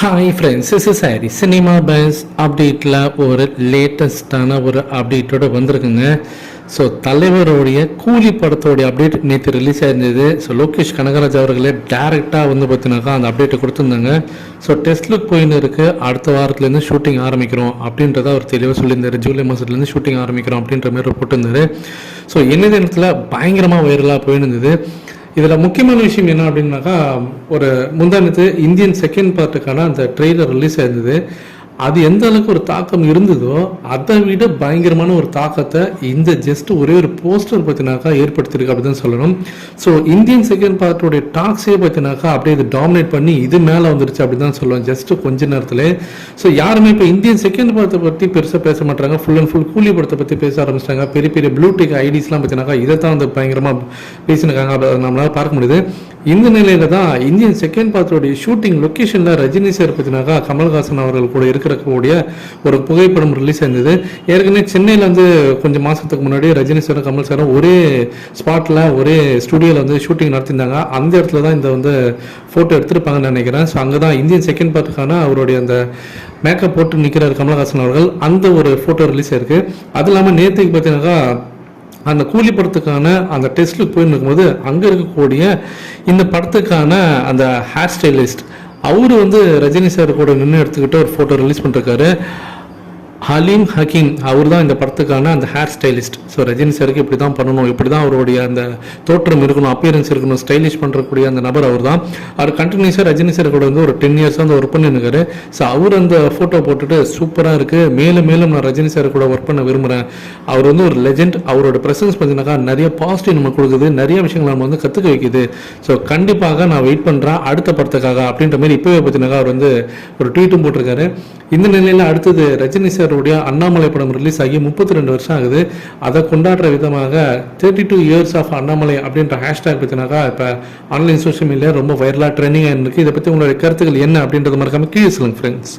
Hi friends, this is Harry. Cinema bus அப்டேட்டில் ஒரு லேட்டஸ்டான ஒரு அப்டேட்டோடு வந்திருக்குங்க. ஸோ தலைவருடைய கூலி படத்தோடைய அப்டேட் நேற்று ரிலீஸ் ஆயிருந்தது. ஸோ லோகேஷ் கனகராஜ் அவர்களே டேரெக்டாக வந்து பார்த்தினாக்கா அந்த அப்டேட்டை கொடுத்துருந்தாங்க. ஸோ டெஸ்ட் லுக் போயின்னு இருக்குது, அடுத்த வாரத்துலேருந்து ஷூட்டிங் ஆரம்பிக்கிறோம் அப்படின்றத அவர் தெளிவாக சொல்லியிருந்தார். ஜூலை மாதத்துலேருந்து ஷூட்டிங் ஆரம்பிக்கிறோம் அப்படின்ற மாதிரி போட்டிருந்தாரு. ஸோ என்ன நேரத்தில் பயங்கரமாக வைரலாக போயிருந்தது. இதில் முக்கியமான விஷயம் என்ன அப்படின்னாக்கா, ஒரு முந்தானத்து இந்தியன் செகண்ட் பார்ட்டுக்கான அந்த ட்ரெய்லர் ரிலீஸ் ஆயிருந்தது. அது எந்த அளவுக்கு ஒரு தாக்கம் இருந்ததோ அதை விட பயங்கரமான ஒரு தாக்கத்தை இந்த ஜஸ்ட் ஒரே ஒரு போஸ்டர் பார்த்தினாக்கா ஏற்படுத்தியிருக்கு அப்படி தான் சொல்லணும். ஸோ இந்தியன் செகண்ட் பார்ட்டோடைய டாக்ஸே பார்த்தினாக்கா அப்படியே இது டாமினேட் பண்ணி இது மேலே வந்துருச்சு அப்படி தான் சொல்லுவேன் ஜஸ்ட் கொஞ்ச நேரத்தில். ஸோ யாருமே இப்போ இந்தியன் செகண்ட் பார்ட்டை பற்றி பெருசாக பேச மாட்டாங்க, ஃபுல் அண்ட் ஃபுல் கூலி படத்தை பற்றி பேச ஆரம்பிச்சிட்டாங்க. பெரிய பெரிய ப்ளூடெக் ஐடிஸ்லாம் பார்த்தினாக்கா இதை தான் வந்து பயங்கரமாக பேசினாங்க, அதை நம்மளால் பார்க்க முடியுது. இந்த நிலையில தான் இந்தியன் செகண்ட் பார்ட்டோடைய ஷூட்டிங் லொக்கேஷனில் ரஜினி சார் பார்த்தினாக்கா கமல்ஹாசன் அவர்கள் கூட இருக்கக்கூடிய ஒரு புகைப்படம் ரிலீஸ் ஆயிருந்தது. ஏற்கனவே சென்னையில் வந்து கொஞ்சம் மாதத்துக்கு முன்னாடி ரஜினி சாரும் கமல் சாரும் ஒரே ஸ்பாட்டில் ஒரே ஸ்டுடியோவில் வந்து ஷூட்டிங் நடத்தியிருந்தாங்க. அந்த இடத்துல தான் இந்த வந்து ஃபோட்டோ எடுத்திருப்பாங்கன்னு நினைக்கிறேன். ஸோ அங்கே தான் இந்தியன் செகண்ட் பார்ட்டுக்கான அவருடைய அந்த மேக்கப் போட்டு நிற்கிறார் கமல்ஹாசன் அவர்கள், அந்த ஒரு ஃபோட்டோ ரிலீஸ் ஆயிருக்கு. அது இல்லாமல் நேற்றுக்கு பார்த்தீங்கன்னாக்கா அந்த கூலி படத்துக்கான அந்த டெஸ்ட்டுக்கு போயின்னு இருக்கும்போது அங்கே இருக்கக்கூடிய இந்த படத்துக்கான அந்த ஹேர் ஸ்டைலிஸ்ட் அவர் வந்து ரஜினி சார் கூட நின்று எடுத்துக்கிட்டு ஒரு ஃபோட்டோ ரிலீஸ் பண்ணிருக்காரு. ஹலீம் ஹக்கீம் அவர் தான் இந்த படத்துக்கான அந்த ஹேர் ஸ்டைலிஸ்ட். ஸோ ரஜினி சாருக்கு இப்படி தான் பண்ணணும், இப்படி தான் அவருடைய அந்த தோற்றம் இருக்கணும், அப்பியரன்ஸ் இருக்கணும், ஸ்டைலிஷ் பண்ணுறக்கூடிய அந்த நபர் அவர் தான். அவர் கண்டினியூஸாக ரஜினி சார் கூட வந்து ஒரு 10 இயர்ஸாக வந்து ஒர்க் பண்ணிருக்காரு. ஸோ அவர் அந்த ஃபோட்டோ போட்டுட்டு சூப்பராக இருக்குது, மேலும் மேலும் நான் ரஜினி சார் கூட ஒர்க் பண்ண விரும்புகிறேன், அவர் வந்து ஒரு லெஜெண்ட், அவரோட ப்ரெசன்ஸ் பார்த்தீங்கன்னாக்கா நிறைய பாசிட்டிவ் நம்ம கொடுக்குது, நிறைய விஷயங்கள் நம்ம வந்து கற்றுக்க வைக்குது. ஸோ கண்டிப்பாக நான் வெயிட் பண்ணுறேன் அடுத்த படத்துக்காக அப்படின்ற மாதிரி இப்போவே பார்த்தீங்கன்னாக்கா அவர் வந்து ஒரு ட்வீட்டும் போட்டிருக்காரு. இந்த நிலையில் அடுத்தது ரஜினி சார் அண்ணாமலை படம் ரிலீஸ் ஆகி 32 வருஷம் ஆகுது. அதை கொண்டாடுற விதமாக 32 இயர்ஸ் ஆஃப் அண்ணாமலை அப்படின்ற ஹேஷ்டாக் பற்றினாக்கா இப்போ ஆன்லைன் சோஷியல் மீடியா ரொம்ப வைரலாக ட்ரெண்டிங் ஆகிருக்கு. இதை பற்றி உங்களுடைய கருத்துக்கள் என்ன அப்படின்றத மறக்காம கீழே சொல்லுங்க ஃப்ரெண்ட்ஸ்.